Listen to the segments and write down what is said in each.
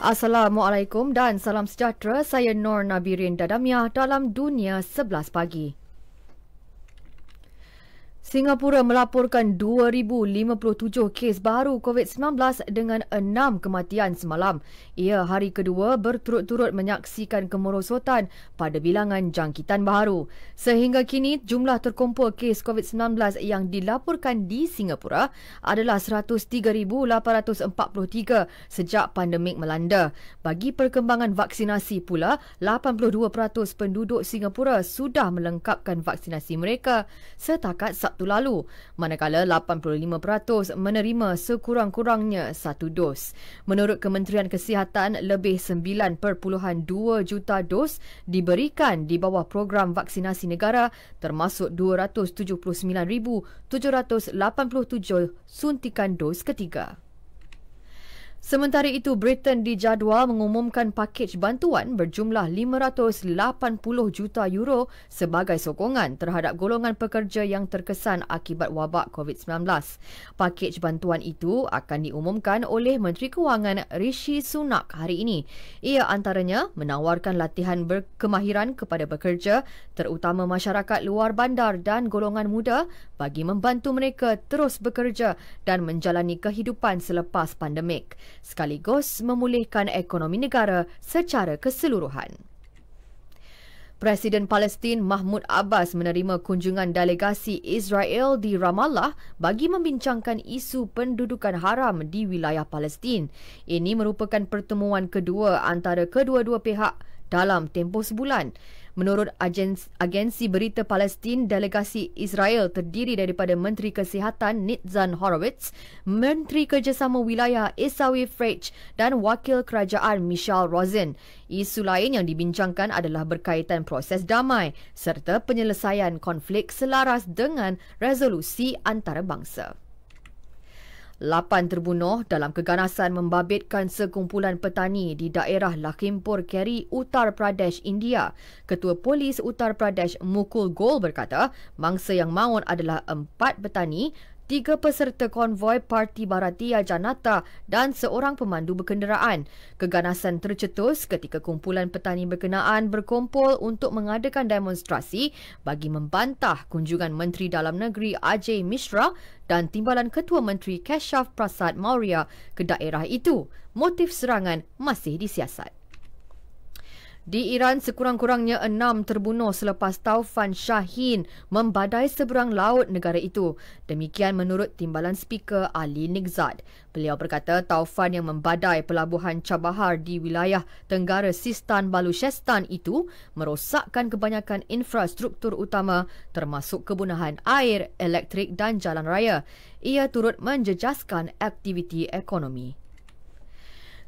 Assalamualaikum dan salam sejahtera. Saya Nur Nabirin Dadamiah dalam Dunia 11 Pagi. Singapura melaporkan 2,057 kes baru COVID-19 dengan 6 kematian semalam. Ia hari kedua berturut-turut menyaksikan kemerosotan pada bilangan jangkitan baru. Sehingga kini, jumlah terkumpul kes COVID-19 yang dilaporkan di Singapura adalah 103,843 sejak pandemik melanda. Bagi perkembangan vaksinasi pula, 82% penduduk Singapura sudah melengkapkan vaksinasi mereka setakat Sabtu lalu, manakala 85% menerima sekurang-kurangnya satu dos. Menurut Kementerian Kesihatan, lebih 9.2 juta dos diberikan di bawah program vaksinasi negara, termasuk 279,787 suntikan dos ketiga. Sementara itu, Britain dijadual mengumumkan pakej bantuan berjumlah 580 juta euro sebagai sokongan terhadap golongan pekerja yang terkesan akibat wabak COVID-19. Pakej bantuan itu akan diumumkan oleh Menteri Kewangan Rishi Sunak hari ini. Ia antaranya menawarkan latihan berkemahiran kepada pekerja, terutama masyarakat luar bandar dan golongan muda, bagi membantu mereka terus bekerja dan menjalani kehidupan selepas pandemik, sekaligus memulihkan ekonomi negara secara keseluruhan. Presiden Palestin Mahmud Abbas menerima kunjungan delegasi Israel di Ramallah bagi membincangkan isu pendudukan haram di wilayah Palestin. Ini merupakan pertemuan kedua antara kedua-dua pihak dalam tempoh sebulan. Menurut agensi berita Palestin, delegasi Israel terdiri daripada Menteri Kesihatan Nitzan Horowitz, Menteri Kerjasama Wilayah Isawi Frege dan Wakil Kerajaan Michelle Rosen. Isu lain yang dibincangkan adalah berkaitan proses damai serta penyelesaian konflik selaras dengan resolusi antarabangsa. 8 terbunuh dalam keganasan membabitkan sekumpulan petani di daerah Lakhimpur Kheri, Uttar Pradesh, India. Ketua Polis Uttar Pradesh Mukul Goel berkata, mangsa yang maut adalah 4 petani, 3 peserta konvoi Parti Bharatiya Janata dan seorang pemandu berkenderaan. Keganasan tercetus ketika kumpulan petani berkenaan berkumpul untuk mengadakan demonstrasi bagi membantah kunjungan Menteri Dalam Negeri Ajay Mishra dan Timbalan Ketua Menteri Keshav Prasad Maurya ke daerah itu. Motif serangan masih disiasat. Di Iran, sekurang-kurangnya 6 terbunuh selepas taufan Shaheen membadai seberang laut negara itu. Demikian menurut Timbalan Speaker Ali Nigzad. Beliau berkata taufan yang membadai pelabuhan Chabahar di wilayah Tenggara Sistan Baluchestan itu merosakkan kebanyakan infrastruktur utama termasuk kebunahan air, elektrik dan jalan raya. Ia turut menjejaskan aktiviti ekonomi.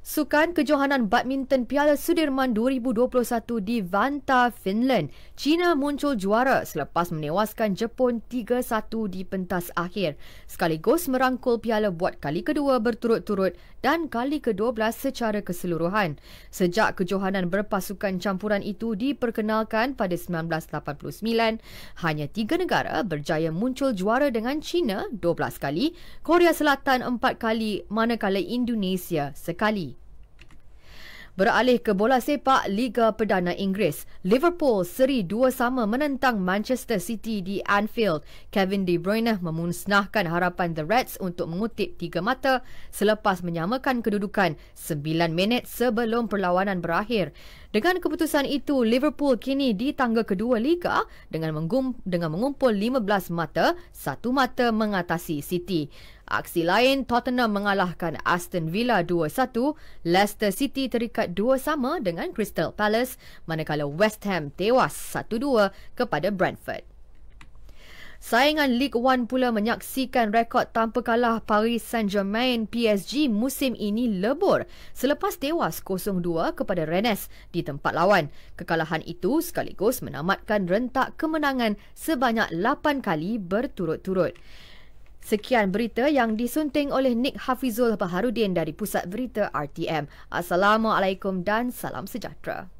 Sukan Kejohanan Badminton Piala Sudirman 2021 di Vantaa, Finland, China muncul juara selepas menewaskan Jepun 3-1 di pentas akhir, sekaligus merangkul piala buat kali kedua berturut-turut dan kali ke-12 secara keseluruhan. Sejak kejohanan berpasukan campuran itu diperkenalkan pada 1989, hanya 3 negara berjaya muncul juara dengan China 12 kali, Korea Selatan 4 kali, manakala Indonesia sekali. Beralih ke bola sepak Liga Perdana Inggeris, Liverpool seri 2-2 menentang Manchester City di Anfield. Kevin De Bruyne memusnahkan harapan The Reds untuk mengutip 3 mata selepas menyamakan kedudukan 9 minit sebelum perlawanan berakhir. Dengan keputusan itu, Liverpool kini di tangga kedua Liga dengan mengumpul 15 mata, 1 mata mengatasi City. Aksi lain, Tottenham mengalahkan Aston Villa 2-1, Leicester City terikat 2-2 dengan Crystal Palace, manakala West Ham tewas 1-2 kepada Brentford. Saingan Ligue 1 pula menyaksikan rekod tanpa kalah Paris Saint-Germain PSG musim ini lebur selepas tewas 0-2 kepada Rennes di tempat lawan. Kekalahan itu sekaligus menamatkan rentak kemenangan sebanyak 8 kali berturut-turut. Sekian berita yang disunting oleh Nick Hafizul Baharudin dari Pusat Berita RTM. Assalamualaikum dan salam sejahtera.